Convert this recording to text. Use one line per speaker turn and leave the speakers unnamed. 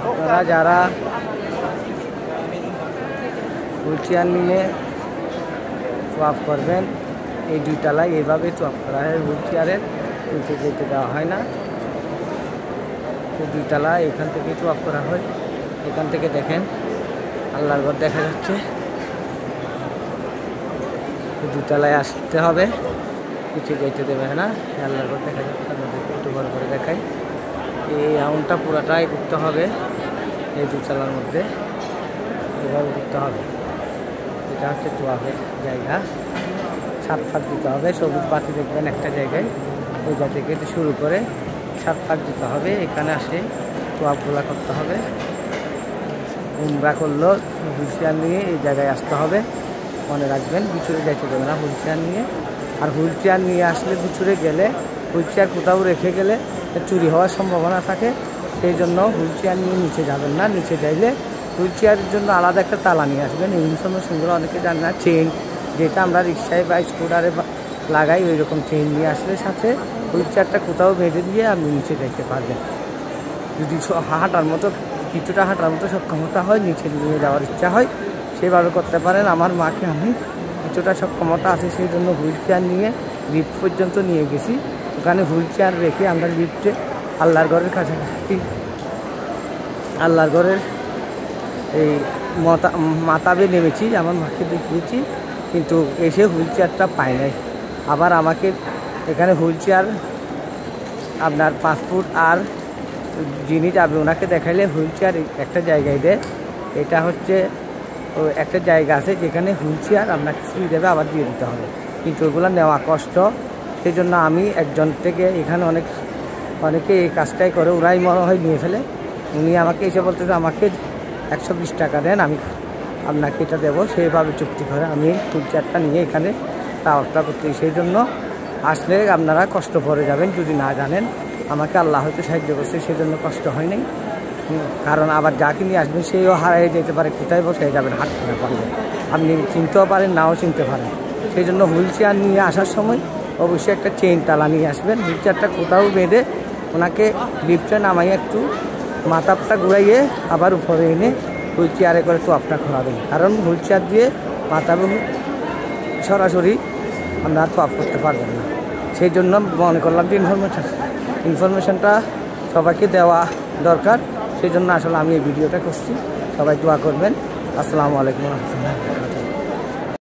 আপনারা যারা wheel chair নিয়ে তোয়াফ করবেন, এই 2 তলায় এইভাবে তোয়াফ করা হয়। হুইল চেয়ারের নিচে যেতে দেওয়া হয় না। এই 2 তলায় এখান থেকে তোয়াফ করা হয়। এখান থেকে দেখেন আল্লাহর ঘর দেখা যাচ্ছে। 2 তলায় আসতে হবে, নিচে যেতে দেবে না। আল্লাহর ঘর দেখা যাচ্ছে, আপনাদেরকে একটু বড় করে দেখাই। এই রাউন্ডটা পুরাটাই ঘুরতে হবে এই 2 তলার মধ্যে, এভাবে ঘুরতে হবে। এটা হচ্ছে তোয়াফের জায়গা। 7 ফাঁক দিতে হবে। সবুজ পাখি দেখবেন একটা জায়গায়, ওইটা থেকে শুরু করে 7 ফাঁক দিতে হবে। এখানে আসে তোয়াফগুলা করতে হবে। উমরা করলেও হুইল চেয়ার নিয়ে এই জায়গায় আসতে হবে। মনে রাখবেন, ভিতরে যাইতে দেবে না হুইল চেয়ার নিয়ে। আর হুইল চেয়ার নিয়ে আসলে ভিতরে গেলে, হুইল চেয়ার কোথাও রেখে গেলে চুরি হওয়ার সম্ভাবনা থাকে। সেই জন্য হুইল চেয়ার নিয়ে নিচে যাবেন না। নিচে যাইলে হুইল চেয়ারের জন্য আলাদা একটা তালা নিয়ে আসবেন। এই ইনফরমেশনগুলো অনেকে জানে না। চেইন, যেটা আমরা রিক্সায় বা স্কুটারে লাগাই, ওই রকম চেইন নিয়ে আসলে সাথে হুইল চেয়ারটা কোথাও বেঁধে দিয়ে আপনি নিচে যাইতে পারবেন। যদি হাঁটার মতো, কিছুটা হাঁটার মতো সক্ষমতা হয়, নিচে নিয়ে যাওয়ার ইচ্ছা হয়, সেভাবে করতে পারেন। আমার মাকে আমি কিছুটা সক্ষমতা আছে, সেই জন্য হুইল চেয়ার নিয়ে লিফট পর্যন্ত নিয়ে গেছি। ওখানে হুইল চেয়ার রেখে আমরা লিফটে আল্লাহর ঘরের কাছাকাছি, আল্লাহর ঘরের এই মাতাবে নেমেছি। আমার মাকে দেখিয়েছি, কিন্তু এসে হুইল চেয়ারটা পাই নাই। আবার আমাকে এখানে হুইল চেয়ার আপনার 5 ফুট আর যিনি যাবে ওনাকে দেখাইলে হুইল চেয়ার একটা জায়গায় দেয়। এটা হচ্ছে একটা জায়গা আছে যেখানে হুইল চেয়ার আপনাকে ফ্রি দেবে, আবার দিয়ে দিতে হবে, কিন্তু ওগুলো নেওয়া কষ্ট। সেই জন্য আমি একজন থেকে, এখানে অনেকে এই কাজটাই করে, ওরাই মনে হয় নিয়ে ফেলে। উনি আমাকে এসে বলতেছে আমাকে 120 টাকা দেন, আমি আপনাকে এটা দেবো। সেইভাবে চুক্তি করে আমি হুইল চেয়ারটা নিয়ে এখানে তাওয়াফটা করতে। সেই জন্য আসলে আপনারা কষ্ট পড়ে যাবেন যদি না জানেন। আমাকে আল্লাহ হয়তো সাহায্য করছে, সেই জন্য কষ্ট হয় নাই। কারণ আবার যাকে নিয়ে আসবেন সেও হারিয়ে যেতে পারে, কোথায় বসে যাবেন হাঁটতে না পারলে। আপনি চিনতেও পারেন, নাও চিনতে পারেন। সেই জন্য হুইল চেয়ার নিয়ে আসার সময় অবশ্যই একটা চেইন তালা নিয়ে আসবেন। হুইল চেয়ারটা কোথাও বেঁধে ওনাকে লিফটে নামাইয়ে একটু মাথাটা ঘুরাইয়ে আবার উপরে এনে হুইল চেয়ারে করে তোয়াফটা করাবেন। কারণ হুইল চেয়ার দিয়ে মাথা সরাসরি আপনারা তোয়াফ করতে পারবেন না। সেই জন্য মনে করলাম যে ইনফরমেশনটা সবাইকে দেওয়া দরকার। সেই জন্য আসলে আমি এই ভিডিওটা করছি। সবাই দোয়া করবেন। আসসালামু আলাইকুম ওয়া রাহমাতুল্লাহ।